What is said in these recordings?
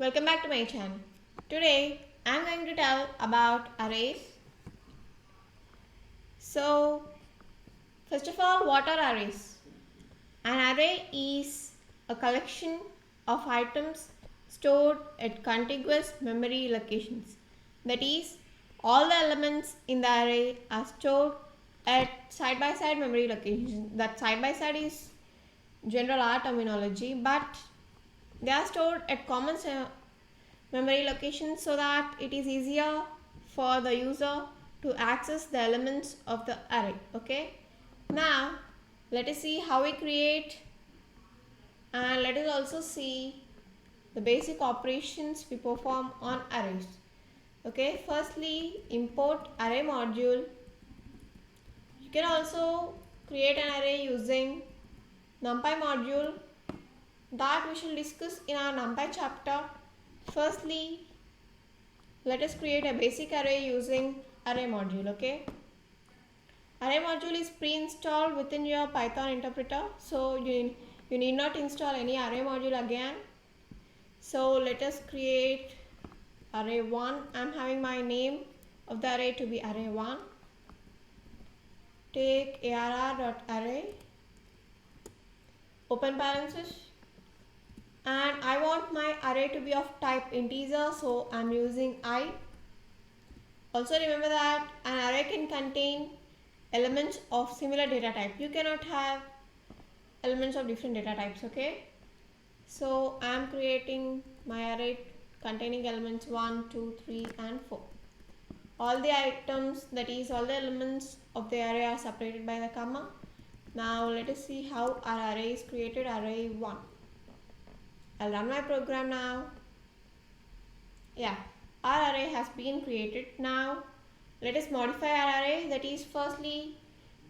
Welcome back to my channel. Today I'm going to tell about arrays. So first of all, what are arrays? An array is a collection of items stored at contiguous memory locations. That is, all the elements in the array are stored at side-by-side memory locations. That side-by-side is general R terminology, but they are stored at common memory locations so that it is easier for the user to access the elements of the array. Okay, now let us see how we create, and let us also see the basic operations we perform on arrays. Okay, firstly, import array module. You can also create an array using NumPy module that we shall discuss in our NumPy chapter. Firstly, let us create a basic array using array module. Okay, array module is pre-installed within your Python interpreter, so you need not install any array module again. So let us create array 1. I'm having my name of the array to be array 1. Take arr.array, open parenthesis, and I want my array to be of type integer, so I'm using I. Also remember that an array can contain elements of similar data type. You cannot have elements of different data types. Okay, so I'm creating my array containing elements 1, 2, 3 and 4. All the items, that is all the elements of the array, are separated by the comma. Now let us see how our array is created. Array 1. I'll run my program now. Yeah, our array has been created. Now let us modify our array. That is, firstly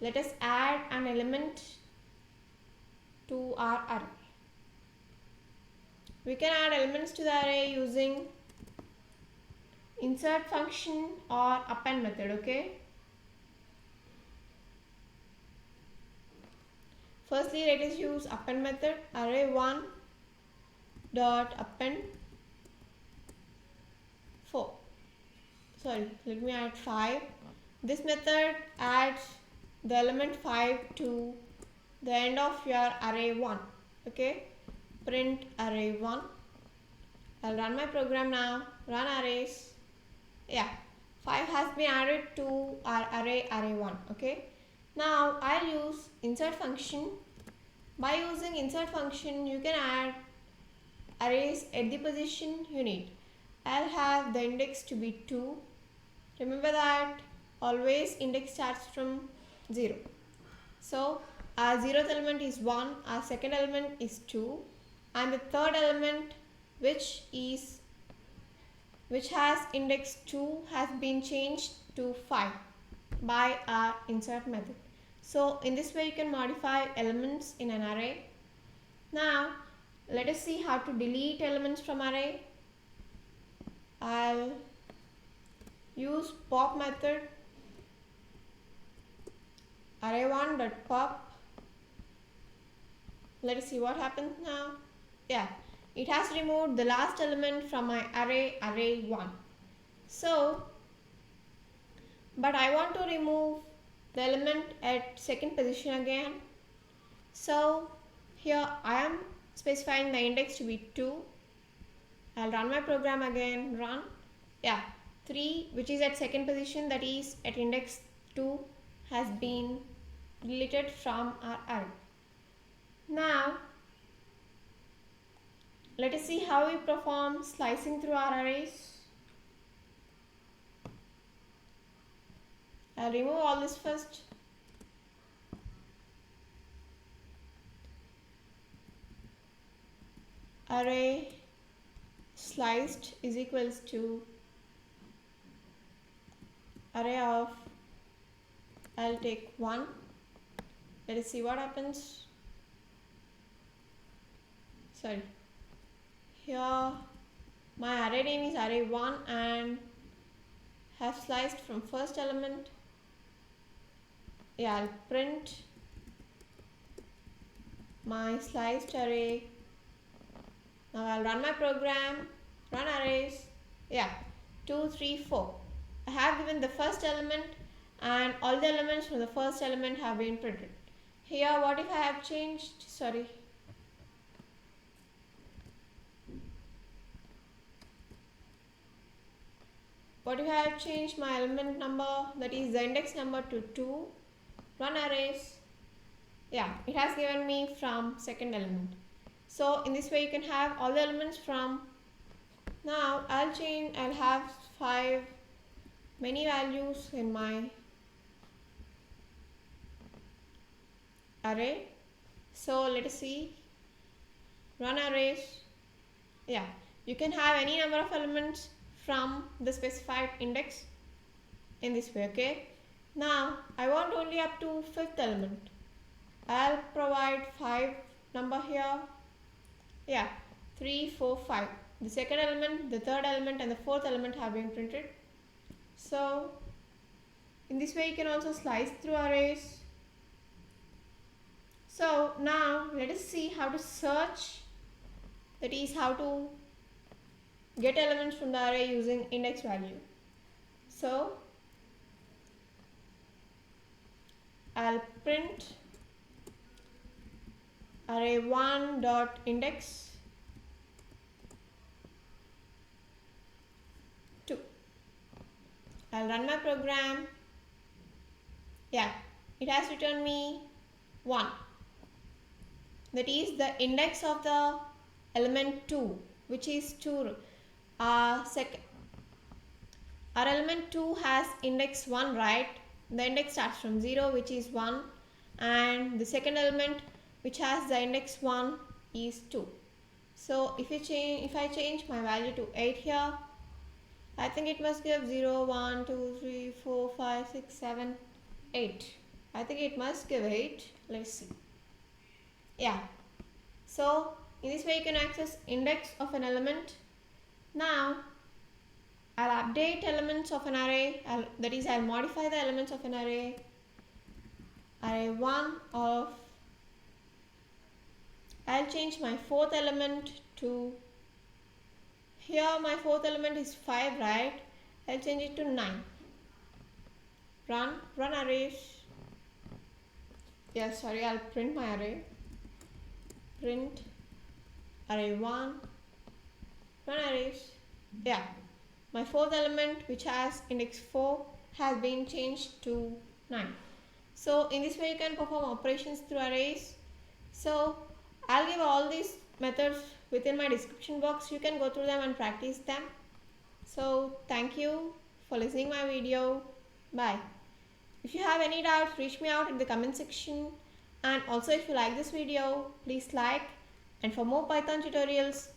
let us add an element to our array. We can add elements to the array using insert function or append method. Okay, firstly let us use append method. Array 1 dot append 4. Sorry, let me add 5. This method adds the element 5 to the end of your array 1. Okay, print array 1. I'll run my program now. Run arrays. Yeah, 5 has been added to our array 1. Okay, now I'll use insert function. By using insert function, you can add arrays at the position you need. I'll have the index to be 2. Remember that always index starts from 0. So our 0th element is 1, our second element is 2, and the third element, which has index 2, has been changed to 5 by our insert method. So in this way you can modify elements in an array. Now let us see how to delete elements from array. I'll use pop method. Array1.pop. Let us see what happens now. Yeah, it has removed the last element from my array 1. So, but I want to remove the element at second position again. So here I am specifying the index to be 2. I'll run my program again. Run. Yeah, 3, which is at second position, that is at index 2, has been deleted from our array. Now let us see how we perform slicing through our arrays. I'll remove all this first. Array sliced is equals to array of, I'll take 1. Let us see what happens. Sorry, here my array name is array 1 and have sliced from first element. Yeah, I'll print my sliced array. Now I'll run my program. run arrays. Yeah, 2, 3, 4. I have given the first element and all the elements from the first element have been printed. Here what if I have changed, what if I have changed my element number, that is the index number, to 2, run arrays. Yeah, it has given me from second element. So in this way you can have all the elements from. Now I'll have 5 many values in my array. So let us see, run arrays. Yeah, you can have any number of elements from the specified index in this way. Okay, now I want only up to 5th element. I'll provide 5 number here. Yeah, 3, 4, 5. The second element, the third element and the fourth element have been printed. So in this way you can also slice through arrays. So now let us see how to search, that is how to get elements from the array using index value. So I'll print array1 dot index 2. I'll run my program. Yeah, it has returned me 1. That is the index of the element 2, which is 2. Second, our element 2 has index 1, right? The index starts from 0, which is 1, and the second element which has the index 1 is 2. So if I change my value to 8 here, I think it must give 0, 1, 2, 3, 4, 5, 6, 7, 8. I think it must give 8. Let's see. Yeah. So in this way you can access index of an element. Now I'll update elements of an array, that is I'll modify the elements of an array. Array1 of, I'll change my 4th element to, here my 4th element is 5, right? I'll change it to 9. Run arrays. Yeah, sorry, I'll print my array. Print array1, run arrays. Yeah, my 4th element, which has index 4, has been changed to 9. So in this way you can perform operations through arrays. So I'll give all these methods within my description box. You can go through them and practice them. So thank you for listening my video. Bye. If you have any doubts, reach me out in the comment section. And also if you like this video, please like. And for more Python tutorials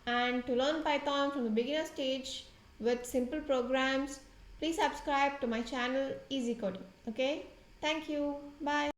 and to learn Python from the beginner stage with simple programs, please subscribe to my channel Easy Coding. Okay, thank you. Bye.